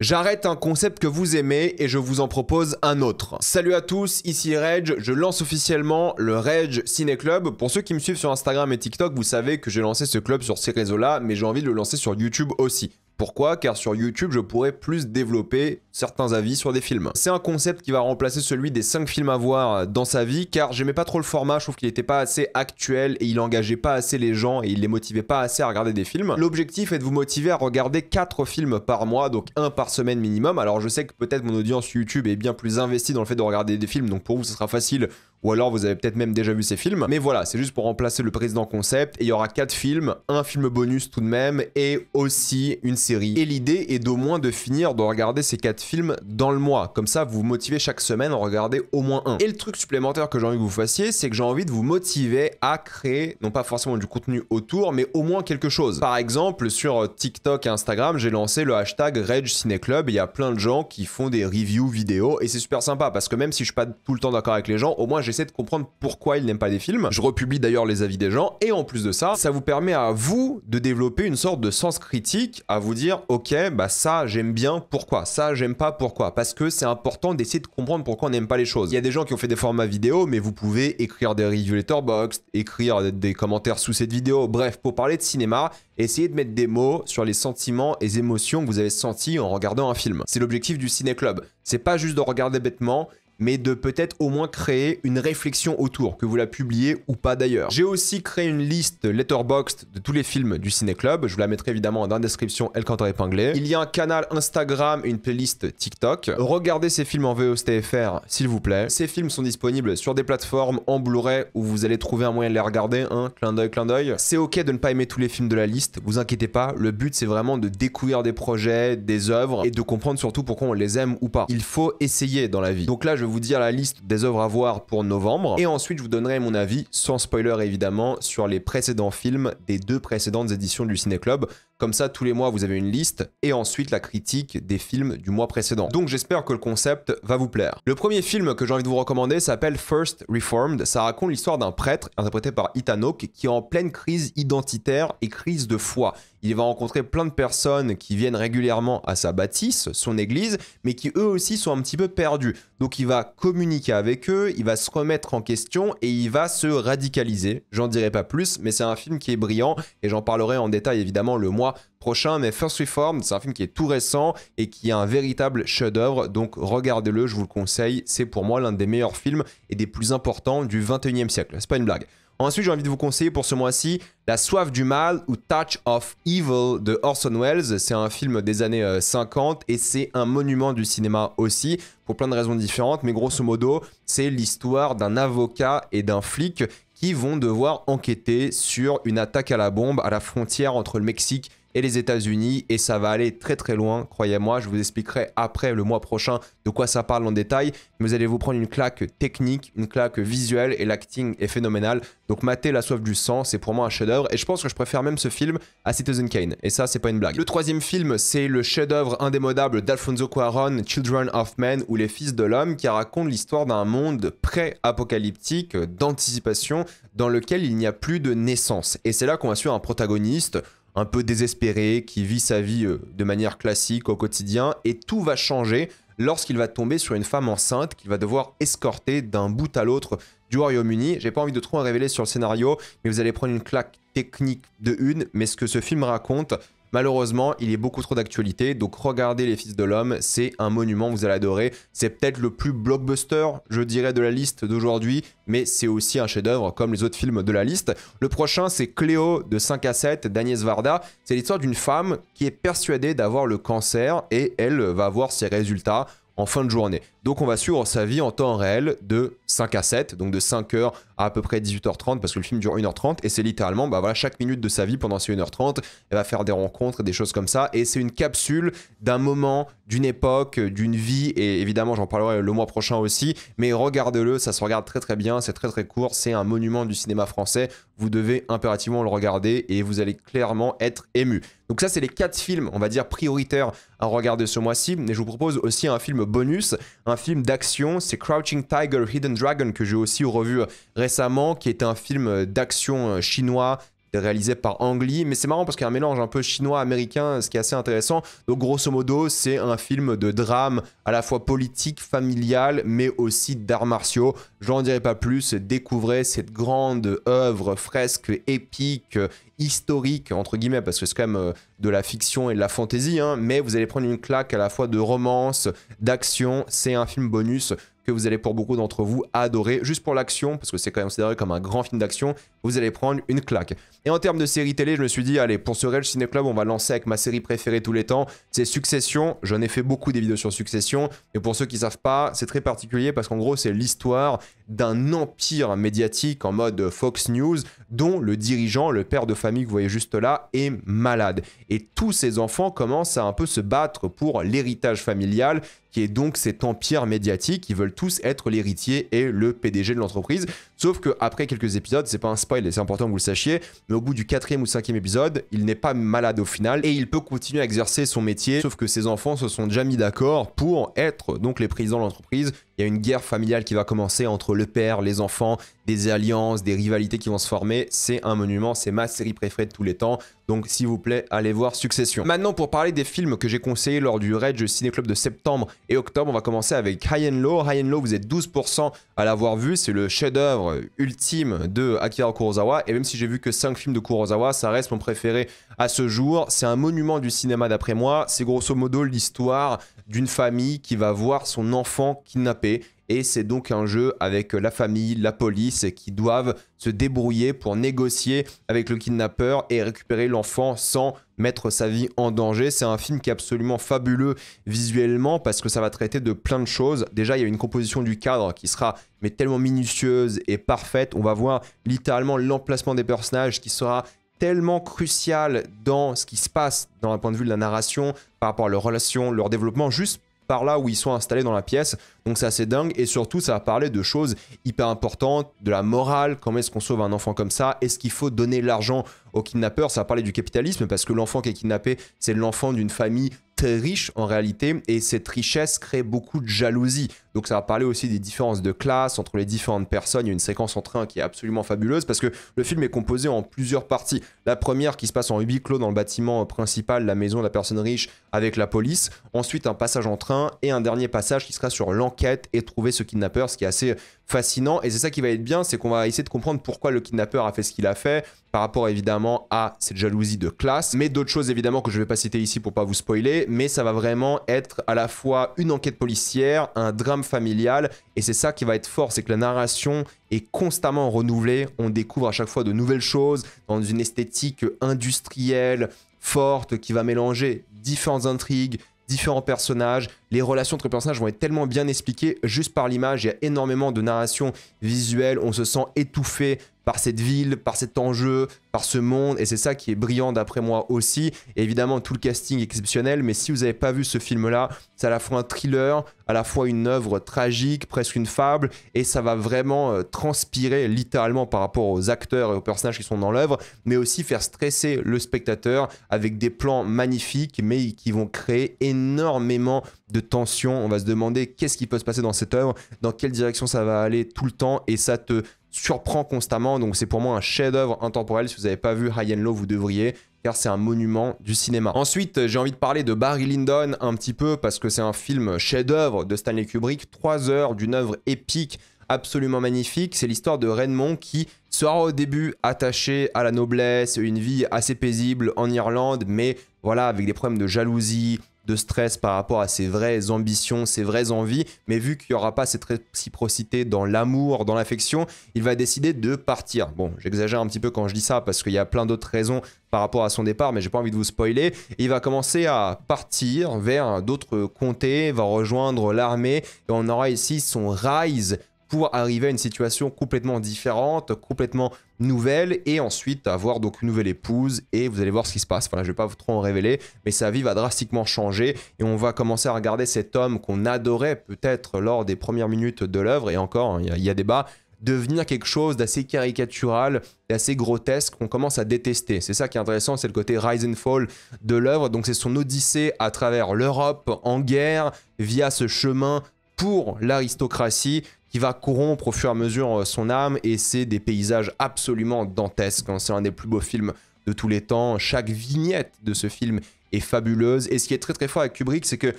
J'arrête un concept que vous aimez et je vous en propose un autre. Salut à tous, ici Reg, je lance officiellement le Reg Ciné Club. Pour ceux qui me suivent sur Instagram et TikTok, vous savez que j'ai lancé ce club sur ces réseaux-là, mais j'ai envie de le lancer sur YouTube aussi. Pourquoi? Car sur YouTube, je pourrais plus développer certains avis sur des films. C'est un concept qui va remplacer celui des 5 films à voir dans sa vie, car j'aimais pas trop le format, je trouve qu'il était pas assez actuel et il engageait pas assez les gens et il les motivait pas assez à regarder des films. L'objectif est de vous motiver à regarder 4 films par mois, donc 1 par semaine minimum. Alors je sais que peut-être mon audience YouTube est bien plus investie dans le fait de regarder des films, donc pour vous ce sera facile. Ou alors vous avez peut-être même déjà vu ces films. Mais voilà, c'est juste pour remplacer le précédent concept. Et il y aura 4 films, un film bonus tout de même, et aussi une série. Et l'idée est d'au moins de finir de regarder ces 4 films dans le mois. Comme ça, vous vous motivez chaque semaine à regarder au moins un. Et le truc supplémentaire que j'ai envie que vous fassiez, c'est que j'ai envie de vous motiver à créer, non pas forcément du contenu autour, mais au moins quelque chose. Par exemple, sur TikTok et Instagram, j'ai lancé le hashtag Reg Ciné Club. Il y a plein de gens qui font des reviews vidéo. Et c'est super sympa parce que même si je suis pas tout le temps d'accord avec les gens, au moins j'essaie de comprendre pourquoi ils n'aiment pas des films. Je republie d'ailleurs les avis des gens et en plus de ça, ça vous permet à vous de développer une sorte de sens critique, à vous dire ok, bah ça j'aime bien, pourquoi? Ça j'aime pas, pourquoi? Parce que c'est important d'essayer de comprendre pourquoi on n'aime pas les choses. Il y a des gens qui ont fait des formats vidéo, mais vous pouvez écrire des reviews Letterboxd, écrire des commentaires sous cette vidéo, bref, pour parler de cinéma, essayez de mettre des mots sur les sentiments et émotions que vous avez sentis en regardant un film. C'est l'objectif du Ciné Club. C'est pas juste de regarder bêtement, mais de peut-être au moins créer une réflexion autour, que vous la publiez ou pas d'ailleurs. J'ai aussi créé une liste Letterboxd de tous les films du Ciné Club, je vous la mettrai évidemment dans la description, elle canton épinglé. Il y a un canal Instagram et une playlist TikTok. Regardez ces films en VOSTFR s'il vous plaît. Ces films sont disponibles sur des plateformes en Blu-ray où vous allez trouver un moyen de les regarder, hein, clin d'œil. C'est ok de ne pas aimer tous les films de la liste, vous inquiétez pas, le but c'est vraiment de découvrir des projets, des œuvres et de comprendre surtout pourquoi on les aime ou pas. Il faut essayer dans la vie. Donc là je vais vous dire la liste des œuvres à voir pour novembre et ensuite je vous donnerai mon avis sans spoiler évidemment sur les précédents films des 2 précédentes éditions du Ciné Club. Comme ça tous les mois vous avez une liste et ensuite la critique des films du mois précédent. Donc j'espère que le concept va vous plaire. Le premier film que j'ai envie de vous recommander s'appelle First Reformed. Ça raconte l'histoire d'un prêtre interprété par Ethan Hawke qui est en pleine crise identitaire et crise de foi. Il va rencontrer plein de personnes qui viennent régulièrement à sa bâtisse, son église, mais qui eux aussi sont un petit peu perdus. Donc il va communiquer avec eux, il va se remettre en question et il va se radicaliser. J'en dirai pas plus, mais c'est un film qui est brillant et j'en parlerai en détail évidemment le mois prochain. Mais First Reformed, c'est un film qui est tout récent et qui est un véritable chef-d'œuvre. Donc regardez-le, je vous le conseille. C'est pour moi l'un des meilleurs films et des plus importants du 21e siècle. C'est pas une blague. Ensuite, j'ai envie de vous conseiller pour ce mois-ci La soif du mal ou Touch of Evil de Orson Welles. C'est un film des années 50 et c'est un monument du cinéma aussi, pour plein de raisons différentes. Mais grosso modo, c'est l'histoire d'un avocat et d'un flic qui vont devoir enquêter sur une attaque à la bombe à la frontière entre le Mexique et les États-Unis et ça va aller très très loin, croyez-moi. Je vous expliquerai après le mois prochain de quoi ça parle en détail, mais vous allez vous prendre une claque technique, une claque visuelle et l'acting est phénoménal. Donc matez La soif du sang, c'est pour moi un chef-d'œuvre et je pense que je préfère même ce film à Citizen Kane et ça c'est pas une blague. Le troisième film c'est le chef-d'œuvre indémodable d'Alfonso Cuarón, Children of Men ou Les Fils de l'Homme, qui raconte l'histoire d'un monde pré-apocalyptique d'anticipation dans lequel il n'y a plus de naissance et c'est là qu'on va suivre un protagoniste un peu désespéré, qui vit sa vie de manière classique au quotidien, et tout va changer lorsqu'il va tomber sur une femme enceinte qu'il va devoir escorter d'un bout à l'autre du Royaume-Uni. J'ai pas envie de trop en révéler sur le scénario, mais vous allez prendre une claque technique de une, mais ce que ce film raconte, malheureusement, il est beaucoup trop d'actualité, donc regardez Les Fils de l'Homme, c'est un monument, vous allez adorer. C'est peut-être le plus blockbuster, je dirais, de la liste d'aujourd'hui, mais c'est aussi un chef-d'œuvre comme les autres films de la liste. Le prochain, c'est Cléo de 5 à 7 d'Agnès Varda. C'est l'histoire d'une femme qui est persuadée d'avoir le cancer et elle va avoir ses résultats en fin de journée. Donc on va suivre sa vie en temps réel de 5 à 7, donc de 5h à peu près 18h30, parce que le film dure 1h30, et c'est littéralement, bah voilà, chaque minute de sa vie pendant ces 1h30, elle va faire des rencontres, des choses comme ça, et c'est une capsule d'un moment, d'une époque, d'une vie, et évidemment j'en parlerai le mois prochain aussi, mais regardez-le, ça se regarde très très bien, c'est très très court, c'est un monument du cinéma français, vous devez impérativement le regarder, et vous allez clairement être ému. Donc ça c'est les 4 films, on va dire, prioritaires à regarder ce mois-ci, mais je vous propose aussi un film bonus, un film d'action, c'est Crouching Tiger, Hidden Dragon, que j'ai aussi revu récemment, qui est un film d'action chinois, réalisé par Ang Lee, mais c'est marrant parce qu'il y a un mélange un peu chinois-américain, ce qui est assez intéressant. Donc grosso modo, c'est un film de drame à la fois politique, familial, mais aussi d'arts martiaux. Je n'en dirai pas plus, découvrez cette grande œuvre, fresque, épique, historique, entre guillemets, parce que c'est quand même de la fiction et de la fantaisie, hein, mais vous allez prendre une claque à la fois de romance, d'action, c'est un film bonus que vous allez pour beaucoup d'entre vous adorer, juste pour l'action, parce que c'est quand même considéré comme un grand film d'action, vous allez prendre une claque. Et en termes de série télé, je me suis dit, allez, pour ce Rage Ciné Club, on va lancer avec ma série préférée tous les temps, c'est Succession. J'en ai fait beaucoup des vidéos sur Succession, et pour ceux qui ne savent pas, c'est très particulier, parce qu'en gros, c'est l'histoire d'un empire médiatique en mode Fox News, dont le dirigeant, le père de famille que vous voyez juste là, est malade. Et tous ses enfants commencent à un peu se battre pour l'héritage familial, qui est donc cet empire médiatique. Ils veulent tous être l'héritier et le PDG de l'entreprise. Sauf qu'après quelques épisodes, c'est pas un spoil et c'est important que vous le sachiez, mais au bout du 4e ou 5e épisode, il n'est pas malade au final et il peut continuer à exercer son métier. Sauf que ses enfants se sont déjà mis d'accord pour être donc les présidents de l'entreprise. Il y a une guerre familiale qui va commencer entre le père, les enfants, des alliances, des rivalités qui vont se former. C'est un monument, c'est ma série préférée de tous les temps. Donc s'il vous plaît, allez voir Succession. Maintenant, pour parler des films que j'ai conseillés lors du Rage Ciné Club de septembre et octobre, on va commencer avec High and Low. High and Low, vous êtes 12% à l'avoir vu. C'est le chef-d'œuvre ultime de Akira Kurosawa. Et même si j'ai vu que 5 films de Kurosawa, ça reste mon préféré à ce jour. C'est un monument du cinéma d'après moi. C'est grosso modo l'histoire d'une famille qui va voir son enfant kidnappé. Et c'est donc un jeu avec la famille, la police qui doivent se débrouiller pour négocier avec le kidnappeur et récupérer l'enfant sans mettre sa vie en danger. C'est un film qui est absolument fabuleux visuellement parce que ça va traiter de plein de choses. Déjà, il y a une composition du cadre qui sera mais tellement minutieuse et parfaite. On va voir littéralement l'emplacement des personnages qui sera tellement crucial dans ce qui se passe dans le point de vue de la narration par rapport à leurs relations, leur développement, juste par là où ils sont installés dans la pièce. Donc c'est assez dingue et surtout ça va parler de choses hyper importantes, de la morale, comment est-ce qu'on sauve un enfant comme ça, est-ce qu'il faut donner l'argent au kidnappeur, ça va parler du capitalisme parce que l'enfant qui est kidnappé c'est l'enfant d'une famille très riche en réalité et cette richesse crée beaucoup de jalousie. Donc ça va parler aussi des différences de classe entre les différentes personnes. Il y a une séquence en train qui est absolument fabuleuse parce que le film est composé en plusieurs parties. La première qui se passe en huis clos dans le bâtiment principal, la maison de la personne riche avec la police. Ensuite un passage en train et un dernier passage qui sera sur l'enquête et trouver ce kidnappeur, ce qui est assez fascinant. Et c'est ça qui va être bien, c'est qu'on va essayer de comprendre pourquoi le kidnappeur a fait ce qu'il a fait par rapport évidemment à cette jalousie de classe, mais d'autres choses évidemment que je ne vais pas citer ici pour pas vous spoiler, mais ça va vraiment être à la fois une enquête policière, un drame familial, et c'est ça qui va être fort, c'est que la narration est constamment renouvelée, on découvre à chaque fois de nouvelles choses dans une esthétique industrielle, forte, qui va mélanger différentes intrigues, différents personnages, les relations entre les personnages vont être tellement bien expliquées juste par l'image, il y a énormément de narration visuelle, on se sent étouffé par cette ville, par cet enjeu, par ce monde, et c'est ça qui est brillant d'après moi aussi. Et évidemment, tout le casting est exceptionnel, mais si vous n'avez pas vu ce film-là, c'est à la fois un thriller, à la fois une œuvre tragique, presque une fable, et ça va vraiment transpirer littéralement par rapport aux acteurs et aux personnages qui sont dans l'œuvre, mais aussi faire stresser le spectateur avec des plans magnifiques, mais qui vont créer énormément de tension. On va se demander qu'est-ce qui peut se passer dans cette œuvre, dans quelle direction ça va aller tout le temps, et ça te surprend constamment. Donc c'est pour moi un chef-d'œuvre intemporel. Si vous n'avez pas vu High and Low, vous devriez, car c'est un monument du cinéma. Ensuite, j'ai envie de parler de Barry Lyndon un petit peu parce que c'est un film chef-d'œuvre de Stanley Kubrick, 3 heures d'une œuvre épique absolument magnifique. C'est l'histoire de Redmond qui sera au début attaché à la noblesse, une vie assez paisible en Irlande, mais voilà, avec des problèmes de jalousie, de stress par rapport à ses vraies ambitions, ses vraies envies, mais vu qu'il n'y aura pas cette réciprocité dans l'amour, dans l'affection, il va décider de partir. Bon, j'exagère un petit peu quand je dis ça parce qu'il y a plein d'autres raisons par rapport à son départ, mais j'ai pas envie de vous spoiler. Et il va commencer à partir vers d'autres comtés, va rejoindre l'armée, et on aura ici son rise pour arriver à une situation complètement différente, complètement nouvelle, et ensuite avoir donc une nouvelle épouse, et vous allez voir ce qui se passe. Enfin là, je vais pas trop en révéler, mais sa vie va drastiquement changer, et on va commencer à regarder cet homme qu'on adorait peut-être lors des premières minutes de l'œuvre, et encore, il y a débat, devenir quelque chose d'assez caricatural, d'assez grotesque, qu'on commence à détester. C'est ça qui est intéressant, c'est le côté rise and fall de l'œuvre, donc c'est son odyssée à travers l'Europe en guerre, via ce chemin pour l'aristocratie, qui va corrompre au fur et à mesure son âme, et c'est des paysages absolument dantesques. C'est un des plus beaux films de tous les temps. Chaque vignette de ce film est fabuleuse, et ce qui est très très fort avec Kubrick, c'est que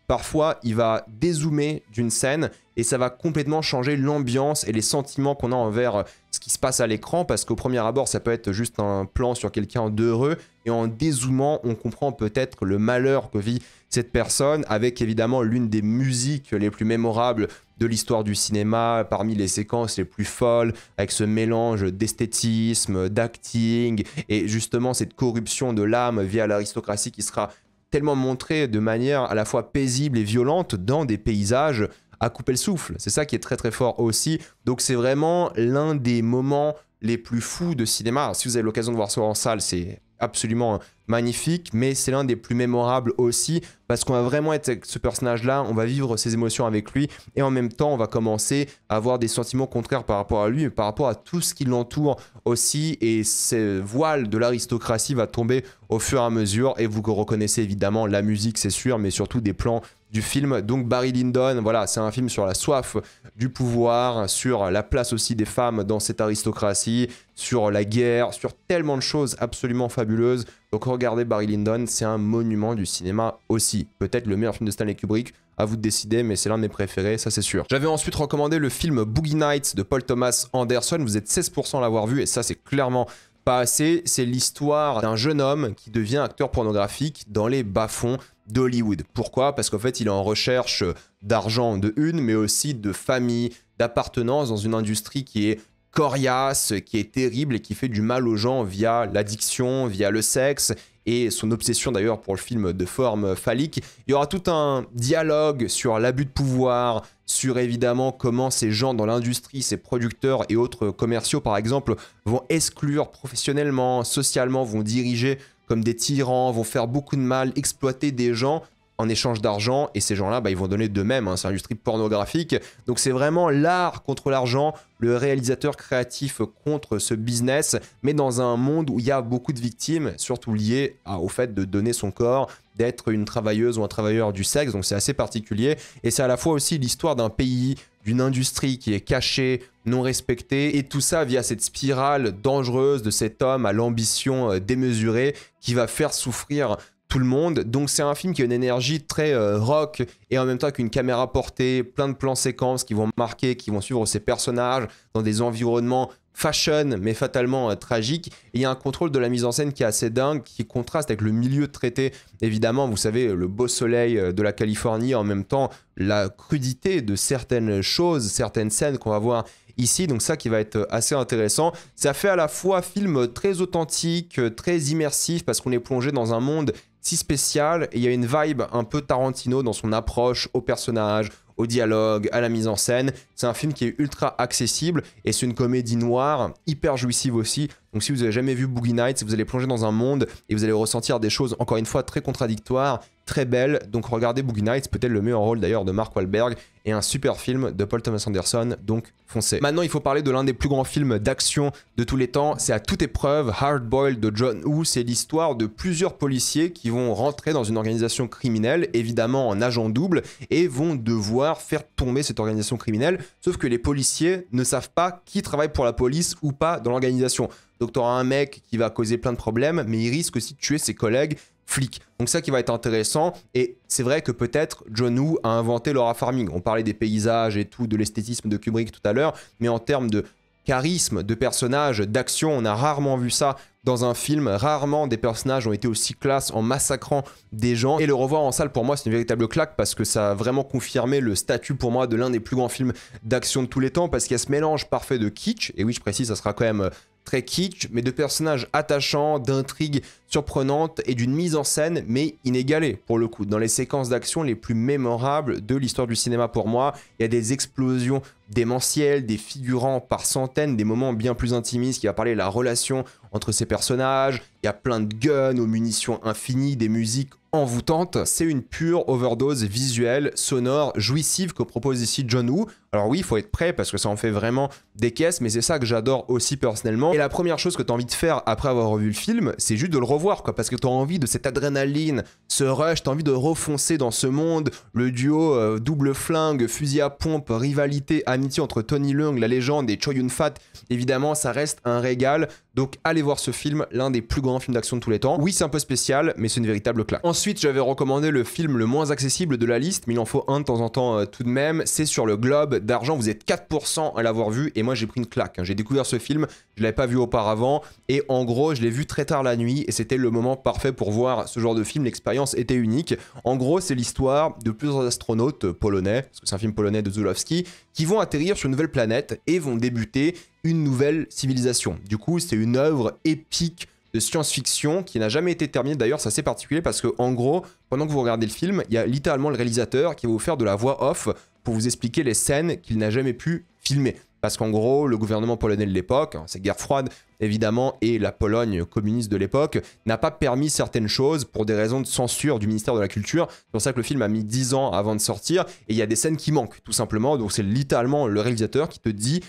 parfois il va dézoomer d'une scène et ça va complètement changer l'ambiance et les sentiments qu'on a envers ce qui se passe à l'écran, parce qu'au premier abord ça peut être juste un plan sur quelqu'un d'heureux, et en dézoomant on comprend peut-être le malheur que vit cette personne, avec évidemment l'une des musiques les plus mémorables de l'histoire du cinéma, parmi les séquences les plus folles, avec ce mélange d'esthétisme, d'acting, et justement cette corruption de l'âme via l'aristocratie qui sera tellement montrée de manière à la fois paisible et violente dans des paysages à couper le souffle. C'est ça qui est très très fort aussi. Donc c'est vraiment l'un des moments les plus fous de cinéma. Alors, si vous avez l'occasion de voir ça en salle, c'est absolument magnifique, mais c'est l'un des plus mémorables aussi, parce qu'on va vraiment être avec ce personnage-là, on va vivre ses émotions avec lui, et en même temps, on va commencer à avoir des sentiments contraires par rapport à lui, mais par rapport à tout ce qui l'entoure aussi, et ce voile de l'aristocratie va tomber au fur et à mesure, et vous reconnaissez évidemment la musique, c'est sûr, mais surtout des plans du film. Donc Barry Lyndon, voilà, c'est un film sur la soif du pouvoir, sur la place aussi des femmes dans cette aristocratie, sur la guerre, sur tellement de choses absolument fabuleuses. Donc regardez Barry Lyndon, c'est un monument du cinéma aussi. Peut-être le meilleur film de Stanley Kubrick, à vous de décider, mais c'est l'un de mes préférés, ça c'est sûr. J'avais ensuite recommandé le film Boogie Nights de Paul Thomas Anderson, vous êtes 16% à l'avoir vu, et ça c'est clairement pas assez. C'est l'histoire d'un jeune homme qui devient acteur pornographique dans les bas-fonds d'Hollywood. Pourquoi? Parce qu'en fait, il est en recherche d'argent de une, mais aussi de famille, d'appartenance dans une industrie qui est coriace, qui est terrible et qui fait du mal aux gens via l'addiction, via le sexe et son obsession d'ailleurs pour le film de forme phallique. Il y aura tout un dialogue sur l'abus de pouvoir, sur évidemment comment ces gens dans l'industrie, ces producteurs et autres commerciaux par exemple, vont exclure professionnellement, socialement, vont diriger comme des tyrans, vont faire beaucoup de mal, exploiter des gens en échange d'argent, et ces gens-là, ils vont donner d'eux-mêmes, hein, c'est l'industrie pornographique. Donc c'est vraiment l'art contre l'argent, le réalisateur créatif contre ce business, mais dans un monde où il y a beaucoup de victimes, surtout liées au fait de donner son corps, d'être une travailleuse ou un travailleur du sexe, donc c'est assez particulier, et c'est à la fois aussi l'histoire d'un pays, d'une industrie qui est cachée, non respectée, et tout ça via cette spirale dangereuse de cet homme à l'ambition démesurée qui va faire souffrir tout le monde. Donc c'est un film qui a une énergie très rock, et en même temps avec une caméra portée, plein de plans séquences qui vont marquer, qui vont suivre ces personnages dans des environnements fashion mais fatalement tragiques. Et il y a un contrôle de la mise en scène qui est assez dingue, qui contraste avec le milieu traité, évidemment, vous savez, le beau soleil de la Californie, en même temps la crudité de certaines choses, certaines scènes qu'on va voir ici, donc ça qui va être assez intéressant. Ça fait à la fois film très authentique, très immersif, parce qu'on est plongé dans un monde si spécial, et il y a une vibe un peu Tarantino dans son approche au personnage, au dialogue, à la mise en scène. C'est un film qui est ultra accessible, et c'est une comédie noire, hyper jouissive aussi. Donc si vous n'avez jamais vu Boogie Nights, vous allez plonger dans un monde, et vous allez ressentir des choses, encore une fois, très contradictoires, très belles. Donc regardez Boogie Nights, peut-être le meilleur rôle d'ailleurs de Mark Wahlberg, et un super film de Paul Thomas Anderson, donc foncez. Maintenant, il faut parler de l'un des plus grands films d'action de tous les temps. C'est à toute épreuve, Hard Boiled de John Woo. C'est l'histoire de plusieurs policiers qui vont rentrer dans une organisation criminelle, évidemment en agent double, et vont devoir faire tomber cette organisation criminelle. Sauf que les policiers ne savent pas qui travaille pour la police ou pas dans l'organisation. Donc tu auras un mec qui va causer plein de problèmes, mais il risque aussi de tuer ses collègues flics. Donc ça qui va être intéressant, et c'est vrai que peut-être John Woo a inventé l'aura farming. On parlait des paysages et tout, de l'esthétisme de Kubrick tout à l'heure, mais en termes de charisme, de personnages, d'action, on a rarement vu ça dans un film. Rarement des personnages ont été aussi classe en massacrant des gens, et le revoir en salle pour moi c'est une véritable claque, parce que ça a vraiment confirmé le statut pour moi de l'un des plus grands films d'action de tous les temps, parce qu'il y a ce mélange parfait de kitsch, et oui je précise ça sera quand même très kitsch, mais de personnages attachants, d'intrigues surprenantes et d'une mise en scène mais inégalée pour le coup. Dans les séquences d'action les plus mémorables de l'histoire du cinéma pour moi, il y a des explosions démentielles, des figurants par centaines, des moments bien plus intimistes qui va parler de la relation entre ces personnages, il y a plein de guns aux munitions infinies, des musiques envoûtantes. C'est une pure overdose visuelle, sonore, jouissive que propose ici John Woo. Alors oui, il faut être prêt parce que ça en fait vraiment des caisses, mais c'est ça que j'adore aussi personnellement. Et la première chose que tu as envie de faire après avoir revu le film, c'est juste de le revoir, quoi, parce que tu as envie de cette adrénaline, ce rush, tu as envie de refoncer dans ce monde, le duo double flingue, fusil à pompe, rivalité l'amitié entre Tony Leung, la légende, et Chow Yun-fat, évidemment, ça reste un régal. Donc allez voir ce film, l'un des plus grands films d'action de tous les temps. Oui, c'est un peu spécial, mais c'est une véritable claque. Ensuite, j'avais recommandé le film le moins accessible de la liste, mais il en faut un de temps en temps tout de même. C'est Sur le globe d'argent. Vous êtes 4% à l'avoir vu, et moi j'ai pris une claque. J'ai découvert ce film, je l'avais pas vu auparavant, et en gros, je l'ai vu très tard la nuit, et c'était le moment parfait pour voir ce genre de film. L'expérience était unique. En gros, c'est l'histoire de plusieurs astronautes polonais, parce que c'est un film polonais de Zulawski, qui vont atterrir sur une nouvelle planète et vont débuter une nouvelle civilisation. Du coup, c'est une œuvre épique de science-fiction qui n'a jamais été terminée. D'ailleurs, c'est assez particulier parce que, en gros, pendant que vous regardez le film, il y a littéralement le réalisateur qui va vous faire de la voix off pour vous expliquer les scènes qu'il n'a jamais pu filmer. Parce qu'en gros, le gouvernement polonais de l'époque, c'est guerre froide évidemment, et la Pologne communiste de l'époque, n'a pas permis certaines choses pour des raisons de censure du ministère de la Culture. C'est pour ça que le film a mis 10 ans avant de sortir, et il y a des scènes qui manquent, tout simplement. Donc c'est littéralement le réalisateur qui te dit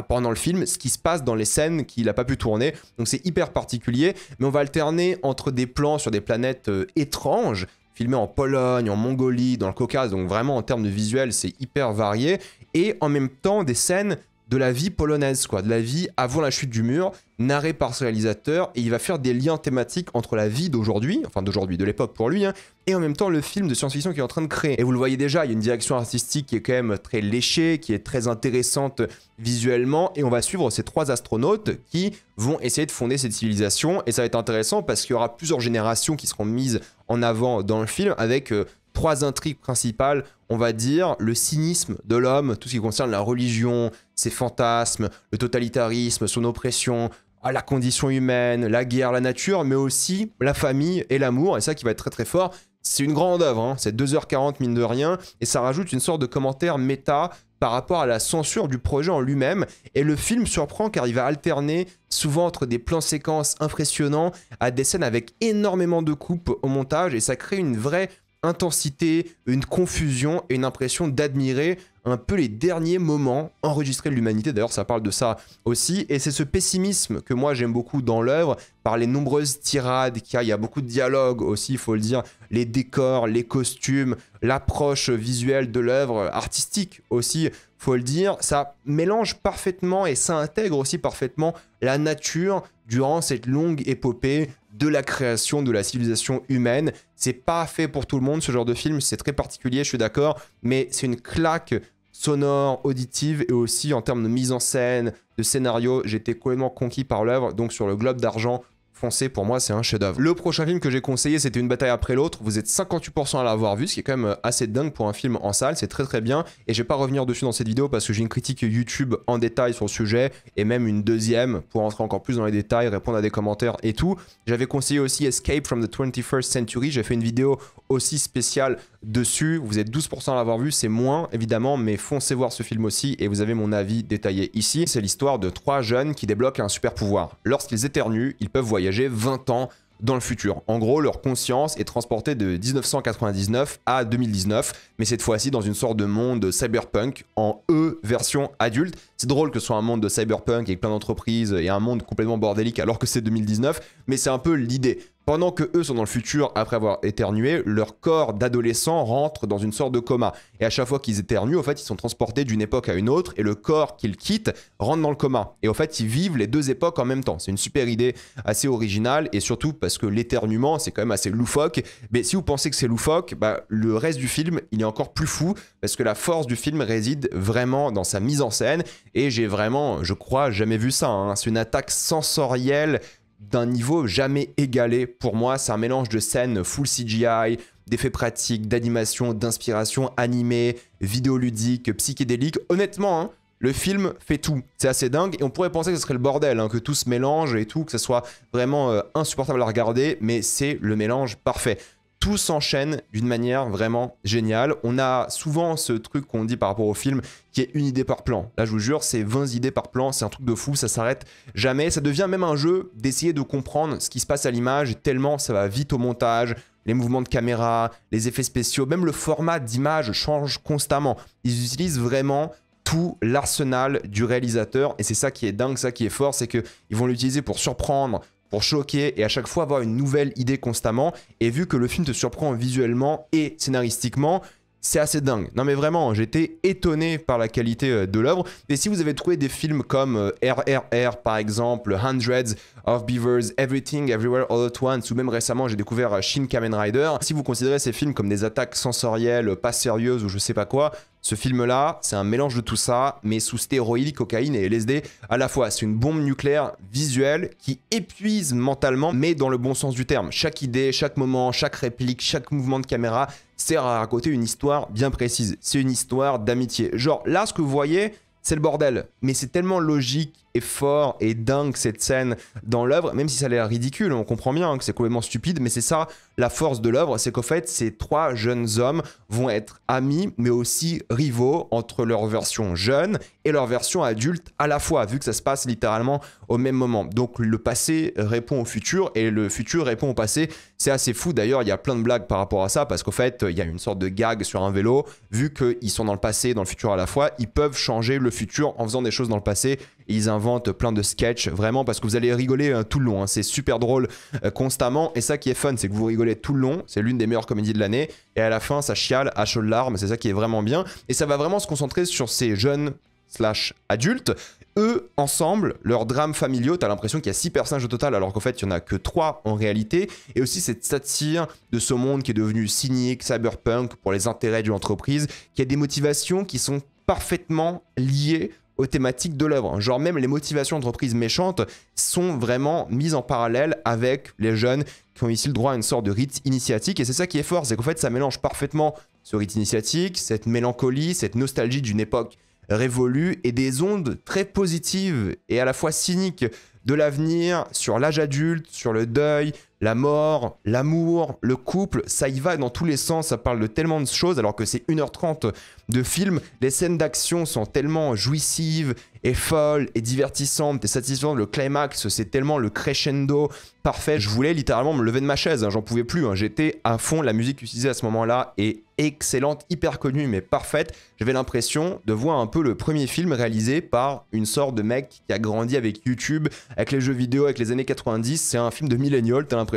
pendant le film ce qui se passe dans les scènes qu'il n'a pas pu tourner. Donc c'est hyper particulier, mais on va alterner entre des plans sur des planètes étranges, filmés en Pologne, en Mongolie, dans le Caucase, donc vraiment en termes de visuel c'est hyper varié, et en même temps des scènes de la vie polonaise, quoi, de la vie avant la chute du mur, narrée par ce réalisateur, et il va faire des liens thématiques entre la vie d'aujourd'hui, enfin d'aujourd'hui, de l'époque pour lui, et en même temps le film de science-fiction qu'il est en train de créer. Et vous le voyez déjà, il y a une direction artistique qui est quand même très léchée, qui est très intéressante visuellement, et on va suivre ces 3 astronautes qui vont essayer de fonder cette civilisation, et ça va être intéressant parce qu'il y aura plusieurs générations qui seront mises en avant dans le film, avec 3 intrigues principales, on va dire, le cynisme de l'homme, tout ce qui concerne la religion, ses fantasmes, le totalitarisme, son oppression, la condition humaine, la guerre, la nature, mais aussi la famille et l'amour, et ça qui va être très très fort. C'est une grande œuvre, c'est 2h40 mine de rien, et ça rajoute une sorte de commentaire méta par rapport à la censure du projet en lui-même, et le film surprend car il va alterner souvent entre des plans séquences impressionnants à des scènes avec énormément de coupes au montage, et ça crée une vraie intensité, une confusion et une impression d'admirer un peu les derniers moments enregistrés de l'humanité. D'ailleurs, ça parle de ça aussi. Et c'est ce pessimisme que moi j'aime beaucoup dans l'œuvre, par les nombreuses tirades qu'il y a. Il y a beaucoup de dialogues aussi, il faut le dire. Les décors, les costumes, l'approche visuelle de l'œuvre, artistique aussi, faut le dire. Ça mélange parfaitement et ça intègre aussi parfaitement la nature durant cette longue épopée de la création de la civilisation humaine. C'est pas fait pour tout le monde ce genre de film, c'est très particulier, je suis d'accord, mais c'est une claque sonore, auditive, et aussi en termes de mise en scène, de scénario, j'étais complètement conquis par l'œuvre. Donc sur le Globe d'Argent, foncez, pour moi c'est un chef-d'œuvre. Le prochain film que j'ai conseillé, c'était Une bataille après l'autre. Vous êtes 58% à l'avoir vu, ce qui est quand même assez dingue pour un film en salle, c'est très très bien, et je vais pas revenir dessus dans cette vidéo parce que j'ai une critique YouTube en détail sur le sujet, et même une deuxième pour entrer encore plus dans les détails, répondre à des commentaires et tout. J'avais conseillé aussi Escape from the 21st Century, j'ai fait une vidéo aussi spéciale dessus. Vous êtes 12% à l'avoir vu, c'est moins évidemment, mais foncez voir ce film aussi et vous avez mon avis détaillé ici. C'est l'histoire de 3 jeunes qui débloquent un super pouvoir. Lorsqu'ils éternuent, ils peuvent voyager 20 ans dans le futur. En gros, leur conscience est transportée de 1999 à 2019, mais cette fois-ci dans une sorte de monde cyberpunk en version adulte. C'est drôle que ce soit un monde de cyberpunk avec plein d'entreprises et un monde complètement bordélique alors que c'est 2019, mais c'est un peu l'idée. Pendant que eux sont dans le futur après avoir éternué, leur corps d'adolescent rentre dans une sorte de coma. Et à chaque fois qu'ils éternuent, en fait, ils sont transportés d'une époque à une autre et le corps qu'ils quittent rentre dans le coma. Et en fait, ils vivent les 2 époques en même temps. C'est une super idée assez originale, et surtout parce que l'éternuement, c'est quand même assez loufoque. Mais si vous pensez que c'est loufoque, le reste du film, il est encore plus fou parce que la force du film réside vraiment dans sa mise en scène. Et j'ai vraiment, je crois, jamais vu ça. C'est une attaque sensorielle d'un niveau jamais égalé pour moi. C'est un mélange de scènes full CGI, d'effets pratiques, d'animation, d'inspiration animée, vidéoludique, psychédélique. Honnêtement, le film fait tout. C'est assez dingue et on pourrait penser que ce serait le bordel, que tout se mélange et tout, que ce soit vraiment insupportable à regarder, mais c'est le mélange parfait. Tout s'enchaîne d'une manière vraiment géniale. On a souvent ce truc qu'on dit par rapport au film qui est une idée par plan. Là, je vous jure, c'est 20 idées par plan, c'est un truc de fou, ça s'arrête jamais. Ça devient même un jeu d'essayer de comprendre ce qui se passe à l'image, tellement ça va vite au montage, les mouvements de caméra, les effets spéciaux, même le format d'image change constamment. Ils utilisent vraiment tout l'arsenal du réalisateur et c'est ça qui est dingue, ça qui est fort, c'est qu'ils vont l'utiliser pour surprendre, pour choquer et à chaque fois avoir une nouvelle idée constamment. Et vu que le film te surprend visuellement et scénaristiquement, c'est assez dingue. Non mais vraiment, j'étais étonné par la qualité de l'œuvre. Et si vous avez trouvé des films comme RRR par exemple, Hundreds of Beavers, Everything Everywhere All at Once, ou même récemment j'ai découvert Shin Kamen Rider, si vous considérez ces films comme des attaques sensorielles, pas sérieuses ou je sais pas quoi, ce film-là, c'est un mélange de tout ça, mais sous stéroïdes, cocaïne et LSD à la fois. C'est une bombe nucléaire visuelle qui épuise mentalement, mais dans le bon sens du terme. Chaque idée, chaque moment, chaque réplique, chaque mouvement de caméra sert à raconter une histoire bien précise. C'est une histoire d'amitié. Genre, là, ce que vous voyez, c'est le bordel. Mais c'est tellement logique et fort et dingue cette scène dans l'œuvre, même si ça a l'air ridicule, on comprend bien que c'est complètement stupide, mais c'est ça la force de l'œuvre, c'est qu'en fait ces trois jeunes hommes vont être amis mais aussi rivaux entre leur version jeune et leur version adulte à la fois, vu que ça se passe littéralement au même moment. Donc le passé répond au futur et le futur répond au passé. C'est assez fou d'ailleurs, il y a plein de blagues par rapport à ça parce qu'en fait il y a une sorte de gag sur un vélo, vu qu'ils sont dans le passé et dans le futur à la fois, ils peuvent changer le futur en faisant des choses dans le passé. Et ils inventent plein de sketchs, vraiment, parce que vous allez rigoler tout le long. Hein. C'est super drôle constamment. Et ça qui est fun, c'est que vous rigolez tout le long. C'est l'une des meilleures comédies de l'année. Et à la fin, ça chiale à chaudes larmes. C'est ça qui est vraiment bien. Et ça va vraiment se concentrer sur ces jeunes / adultes. Eux, ensemble, leurs drames familiaux, t'as l'impression qu'il y a 6 personnages au total, alors qu'en fait, il n'y en a que 3 en réalité. Et aussi cette satire de ce monde qui est devenu cynique, cyberpunk, pour les intérêts d'une entreprise, qui a des motivations qui sont parfaitement liées aux thématiques de l'œuvre. Genre même les motivations d'entreprises méchantes sont vraiment mises en parallèle avec les jeunes qui ont ici le droit à une sorte de rite initiatique. Et c'est ça qui est fort, c'est qu'en fait ça mélange parfaitement ce rite initiatique, cette mélancolie, cette nostalgie d'une époque révolue et des ondes très positives et à la fois cyniques de l'avenir, sur l'âge adulte, sur le deuil, la mort, l'amour, le couple, ça y va dans tous les sens, ça parle de tellement de choses alors que c'est 1h30 de film. Les scènes d'action sont tellement jouissives et folles et divertissantes et satisfaisantes. Le climax, c'est tellement le crescendo parfait. Je voulais littéralement me lever de ma chaise, hein, j'en pouvais plus. Hein. J'étais à fond, la musique utilisée à ce moment-là est excellente, hyper connue mais parfaite. J'avais l'impression de voir un peu le premier film réalisé par une sorte de mec qui a grandi avec YouTube, avec les jeux vidéo, avec les années 90. C'est un film de millénial, t'as l'impression.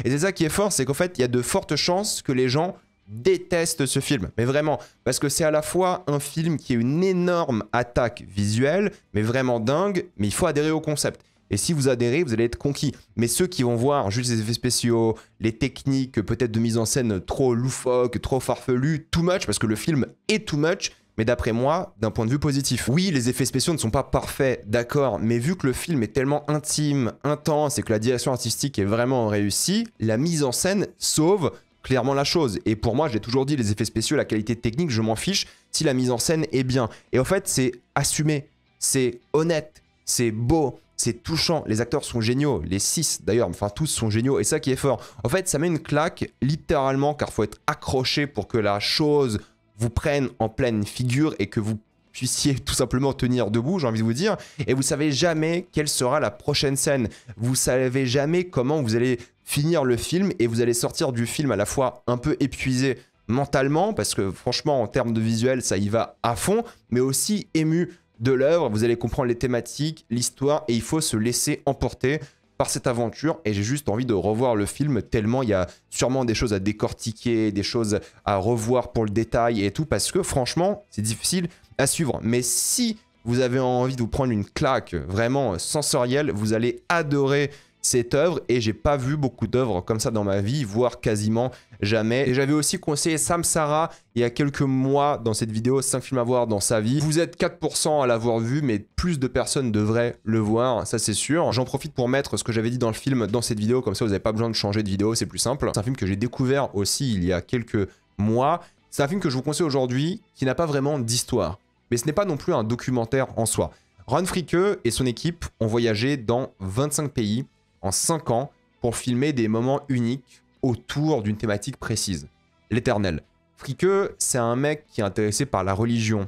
Et c'est ça qui est fort, c'est qu'en fait, il y a de fortes chances que les gens détestent ce film, mais vraiment, parce que c'est à la fois un film qui est une énorme attaque visuelle, mais vraiment dingue, mais il faut adhérer au concept. Et si vous adhérez, vous allez être conquis. Mais ceux qui vont voir juste les effets spéciaux, les techniques peut-être de mise en scène trop loufoques, trop farfelues, too much, parce que le film est too much, mais d'après moi, d'un point de vue positif. Oui, les effets spéciaux ne sont pas parfaits, d'accord, mais vu que le film est tellement intime, intense et que la direction artistique est vraiment réussie, la mise en scène sauve clairement la chose. Et pour moi, j'ai toujours dit, les effets spéciaux, la qualité technique, je m'en fiche si la mise en scène est bien. Et en fait, c'est assumé, c'est honnête, c'est beau, c'est touchant. Les acteurs sont géniaux, les 6 d'ailleurs, enfin tous sont géniaux. Et ça qui est fort. En fait, ça met une claque, littéralement, car il faut être accroché pour que la chose vous prenne en pleine figure et que vous puissiez tout simplement tenir debout, j'ai envie de vous dire. Et vous savez jamais quelle sera la prochaine scène. Vous savez jamais comment vous allez finir le film et vous allez sortir du film à la fois un peu épuisé mentalement, parce que franchement en termes de visuel ça y va à fond, mais aussi ému de l'œuvre. Vous allez comprendre les thématiques, l'histoire, et il faut se laisser emporter par cette aventure. Et j'ai juste envie de revoir le film tellement il y a sûrement des choses à décortiquer, des choses à revoir pour le détail et tout, parce que franchement c'est difficile à suivre. Mais si vous avez envie de vous prendre une claque vraiment sensorielle, vous allez adorer cette œuvre. Et j'ai pas vu beaucoup d'œuvres comme ça dans ma vie, voire quasiment jamais. Et j'avais aussi conseillé Samsara il y a quelques mois dans cette vidéo 5 films à voir dans sa vie. Vous êtes 4% à l'avoir vu, mais plus de personnes devraient le voir, ça c'est sûr. J'en profite pour mettre ce que j'avais dit dans le film dans cette vidéo, comme ça vous n'avez pas besoin de changer de vidéo, c'est plus simple. C'est un film que j'ai découvert aussi il y a quelques mois. C'est un film que je vous conseille aujourd'hui qui n'a pas vraiment d'histoire, mais ce n'est pas non plus un documentaire en soi. Ron Fricke et son équipe ont voyagé dans 25 pays en 5 ans pour filmer des moments uniques autour d'une thématique précise, l'éternel. Fricke, c'est un mec qui est intéressé par la religion,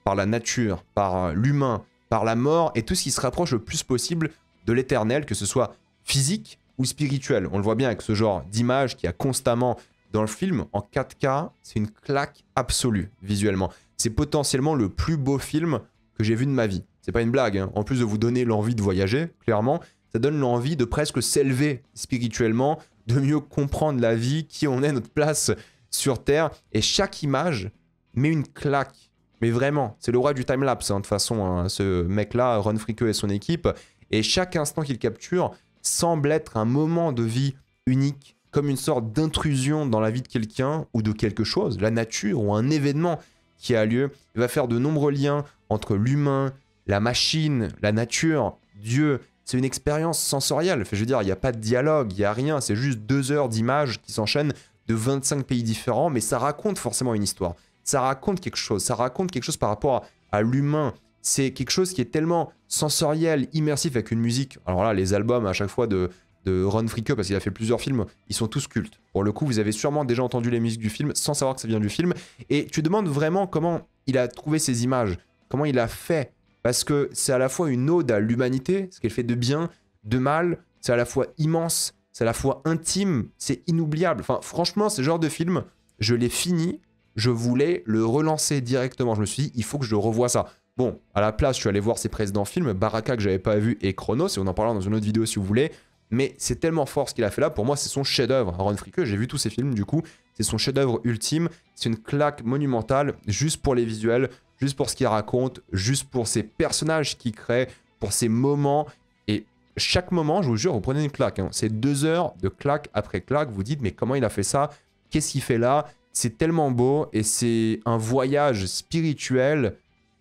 par la nature, par l'humain, par la mort et tout ce qui se rapproche le plus possible de l'éternel, que ce soit physique ou spirituel. On le voit bien avec ce genre d'image qu'il y a constamment dans le film. En 4K, c'est une claque absolue visuellement. C'est potentiellement le plus beau film que j'ai vu de ma vie. C'est pas une blague, hein. En plus de vous donner l'envie de voyager, clairement, ça donne l'envie de presque s'élever spirituellement, de mieux comprendre la vie, qui on est, notre place sur Terre. Et chaque image met une claque. Mais vraiment, c'est le roi du timelapse, de toute façon, hein, ce mec-là, Ron Fricke et son équipe. Et chaque instant qu'il capture semble être un moment de vie unique, comme une sorte d'intrusion dans la vie de quelqu'un ou de quelque chose, la nature ou un événement qui a lieu. Il va faire de nombreux liens entre l'humain, la machine, la nature, Dieu. C'est une expérience sensorielle. Je veux dire, il n'y a pas de dialogue, il n'y a rien. C'est juste 2 heures d'images qui s'enchaînent de 25 pays différents, mais ça raconte forcément une histoire. Ça raconte quelque chose. Ça raconte quelque chose par rapport à l'humain. C'est quelque chose qui est tellement sensoriel, immersif avec une musique. Alors là, les albums à chaque fois de Ron Fricke, parce qu'il a fait plusieurs films, ils sont tous cultes. Pour le coup, vous avez sûrement déjà entendu les musiques du film sans savoir que ça vient du film. Et tu te demandes vraiment comment il a trouvé ces images, comment il a fait. Parce que c'est à la fois une ode à l'humanité, ce qu'elle fait de bien, de mal. C'est à la fois immense, c'est à la fois intime, c'est inoubliable. Enfin, franchement, ce genre de film, je l'ai fini, je voulais le relancer directement. Je me suis dit, il faut que je revoie ça. Bon, à la place, je suis allé voir ses précédents films, Baraka que j'avais pas vu et Chronos, et on en parlera dans une autre vidéo si vous voulez. Mais c'est tellement fort ce qu'il a fait là. Pour moi, c'est son chef-d'œuvre. Ron Fricke, j'ai vu tous ses films, du coup, c'est son chef-d'œuvre ultime. C'est une claque monumentale, juste pour les visuels, juste pour ce qu'il raconte, juste pour ses personnages qu'il crée, pour ses moments. Et chaque moment, je vous jure, vous prenez une claque. Hein. C'est 2 heures de claque après claque. Vous dites, mais comment il a fait ça? Qu'est-ce qu'il fait là? C'est tellement beau et c'est un voyage spirituel,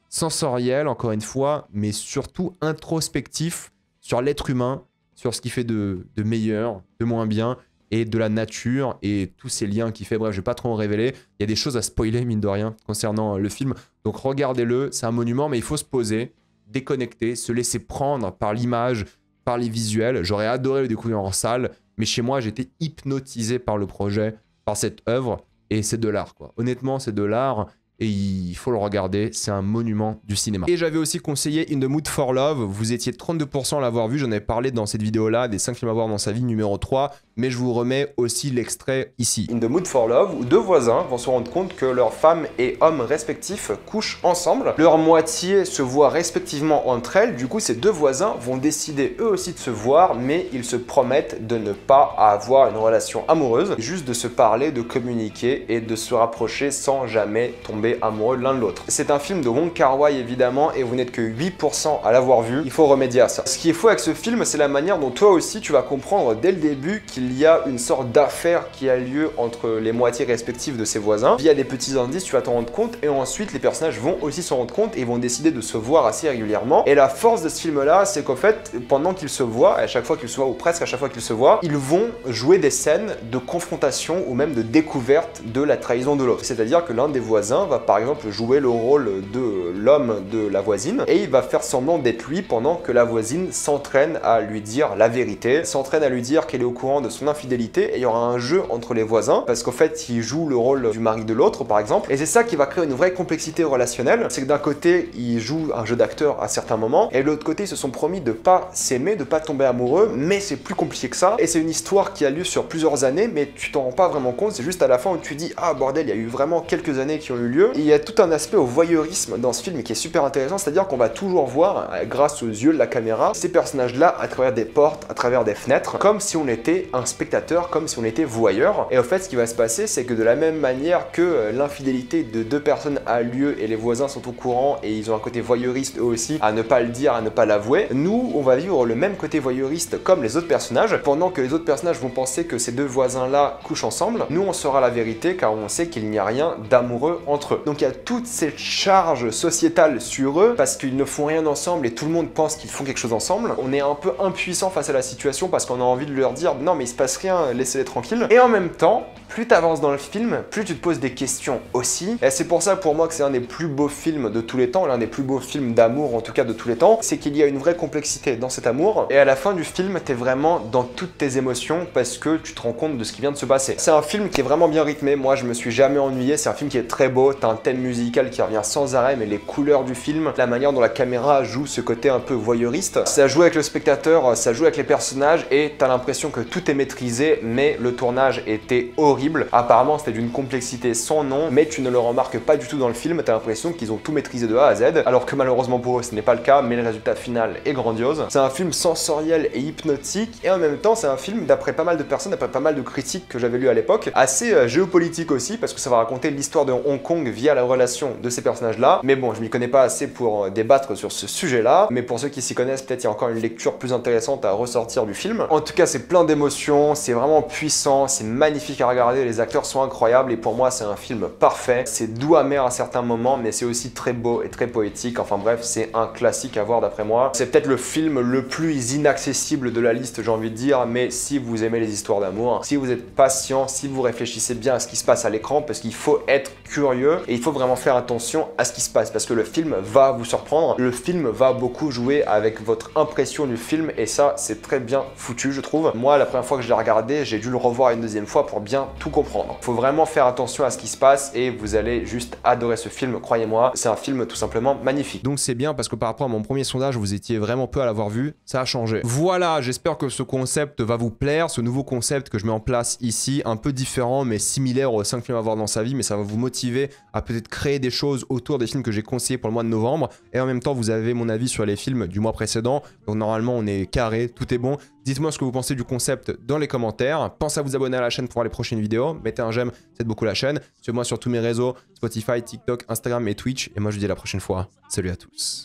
sensoriel, encore une fois, mais surtout introspectif sur l'être humain, sur ce qu'il fait de meilleur, de moins bien, et de la nature, et tous ces liens qu'il fait. Bref, je vais pas trop en révéler. Il y a des choses à spoiler, mine de rien, concernant le film. Donc regardez-le, c'est un monument, mais il faut se poser, déconnecter, se laisser prendre par l'image, par les visuels. J'aurais adoré le découvrir en salle, mais chez moi, j'étais hypnotisé par le projet, par cette œuvre, et c'est de l'art, quoi. Honnêtement, c'est de l'art. Et il faut le regarder, c'est un monument du cinéma. Et j'avais aussi conseillé In the Mood for Love, vous étiez 32% à l'avoir vu, j'en ai parlé dans cette vidéo-là, des 5 films à voir dans sa vie, numéro 3, mais je vous remets aussi l'extrait ici. In the Mood for Love, où 2 voisins vont se rendre compte que leurs femmes et hommes respectifs couchent ensemble, leur moitié se voient respectivement entre elles, du coup ces 2 voisins vont décider eux aussi de se voir, mais ils se promettent de ne pas avoir une relation amoureuse, juste de se parler, de communiquer et de se rapprocher sans jamais tomber amoureux l'un de l'autre. C'est un film de Wong Kar-wai évidemment et vous n'êtes que 8% à l'avoir vu, il faut remédier à ça. Ce qui est fou avec ce film, c'est la manière dont toi aussi tu vas comprendre dès le début qu'il y a une sorte d'affaire qui a lieu entre les moitiés respectives de ses voisins. Via des petits indices, tu vas t'en rendre compte et ensuite les personnages vont aussi s'en rendre compte et vont décider de se voir assez régulièrement. Et la force de ce film-là, c'est qu'en fait, pendant qu'ils se voient, à chaque fois qu'ils se voient ou presque à chaque fois qu'ils se voient, ils vont jouer des scènes de confrontation ou même de découverte de la trahison de l'autre. C'est-à-dire que l'un des voisins va par exemple jouer le rôle de l'homme de la voisine et il va faire semblant d'être lui pendant que la voisine s'entraîne à lui dire la vérité, s'entraîne à lui dire qu'elle est au courant de son infidélité et il y aura un jeu entre les voisins parce qu'en fait il joue le rôle du mari de l'autre par exemple et c'est ça qui va créer une vraie complexité relationnelle. C'est que d'un côté ils jouent un jeu d'acteur à certains moments et de l'autre côté ils se sont promis de pas s'aimer, de pas tomber amoureux, mais c'est plus compliqué que ça et c'est une histoire qui a lieu sur plusieurs années mais tu t'en rends pas vraiment compte, c'est juste à la fin où tu dis ah bordel il y a eu vraiment quelques années qui ont eu lieu. Et il y a tout un aspect au voyeurisme dans ce film qui est super intéressant, c'est-à-dire qu'on va toujours voir, grâce aux yeux de la caméra, ces personnages-là à travers des portes, à travers des fenêtres, comme si on était un spectateur, comme si on était voyeur. Et en fait, ce qui va se passer, c'est que de la même manière que l'infidélité de 2 personnes a lieu et les voisins sont au courant et ils ont un côté voyeuriste eux aussi, à ne pas le dire, à ne pas l'avouer, nous, on va vivre le même côté voyeuriste comme les autres personnages, pendant que les autres personnages vont penser que ces 2 voisins-là couchent ensemble, nous on saura la vérité car on sait qu'il n'y a rien d'amoureux entre eux. Donc il y a toute cette charge sociétale sur eux parce qu'ils ne font rien ensemble et tout le monde pense qu'ils font quelque chose ensemble. On est un peu impuissant face à la situation parce qu'on a envie de leur dire non mais il se passe rien, laissez-les tranquilles. Et en même temps, plus tu avances dans le film, plus tu te poses des questions aussi. Et c'est pour ça pour moi que c'est un des plus beaux films de tous les temps, l'un des plus beaux films d'amour en tout cas de tous les temps, c'est qu'il y a une vraie complexité dans cet amour et à la fin du film, t'es vraiment dans toutes tes émotions parce que tu te rends compte de ce qui vient de se passer. C'est un film qui est vraiment bien rythmé, moi je me suis jamais ennuyé, c'est un film qui est très beau, t'as un thème musical qui revient sans arrêt, mais les couleurs du film, la manière dont la caméra joue ce côté un peu voyeuriste, ça joue avec le spectateur, ça joue avec les personnages et t'as l'impression que tout est maîtrisé, mais le tournage était horrible. Apparemment c'était d'une complexité sans nom, mais tu ne le remarques pas du tout dans le film, t'as l'impression qu'ils ont tout maîtrisé de A à Z, alors que malheureusement pour eux ce n'est pas le cas, mais le résultat final est grandiose. C'est un film sensoriel et hypnotique, et en même temps c'est un film, d'après pas mal de personnes, d'après pas mal de critiques que j'avais lues à l'époque, assez géopolitique aussi, parce que ça va raconter l'histoire de Hong Kong longue via la relation de ces personnages-là. Mais bon, je m'y connais pas assez pour débattre sur ce sujet-là. Mais pour ceux qui s'y connaissent, peut-être il y a encore une lecture plus intéressante à ressortir du film. En tout cas, c'est plein d'émotions, c'est vraiment puissant, c'est magnifique à regarder, les acteurs sont incroyables et pour moi, c'est un film parfait. C'est doux amer à certains moments, mais c'est aussi très beau et très poétique. Enfin bref, c'est un classique à voir d'après moi. C'est peut-être le film le plus inaccessible de la liste, j'ai envie de dire, mais si vous aimez les histoires d'amour, si vous êtes patient, si vous réfléchissez bien à ce qui se passe à l'écran, parce qu'il faut être curieux et il faut vraiment faire attention à ce qui se passe, parce que le film va vous surprendre, le film va beaucoup jouer avec votre impression du film et ça, c'est très bien foutu, je trouve. Moi, la première fois que je l'ai regardé, j'ai dû le revoir une deuxième fois pour bien tout comprendre. Il faut vraiment faire attention à ce qui se passe et vous allez juste adorer ce film, croyez-moi. C'est un film tout simplement magnifique. Donc c'est bien parce que par rapport à mon premier sondage, vous étiez vraiment peu à l'avoir vu, ça a changé. Voilà, j'espère que ce concept va vous plaire, ce nouveau concept que je mets en place ici, un peu différent mais similaire aux 5 films à voir dans sa vie, mais ça va vous motiver à peut-être créer des choses autour des films que j'ai conseillés pour le mois de novembre. Et en même temps, vous avez mon avis sur les films du mois précédent. Donc normalement, on est carré, tout est bon. Dites-moi ce que vous pensez du concept dans les commentaires. Pensez à vous abonner à la chaîne pour voir les prochaines vidéos. Mettez un j'aime, ça aide beaucoup la chaîne. Suivez-moi sur tous mes réseaux, Spotify, TikTok, Instagram et Twitch. Et moi, je vous dis à la prochaine fois. Salut à tous.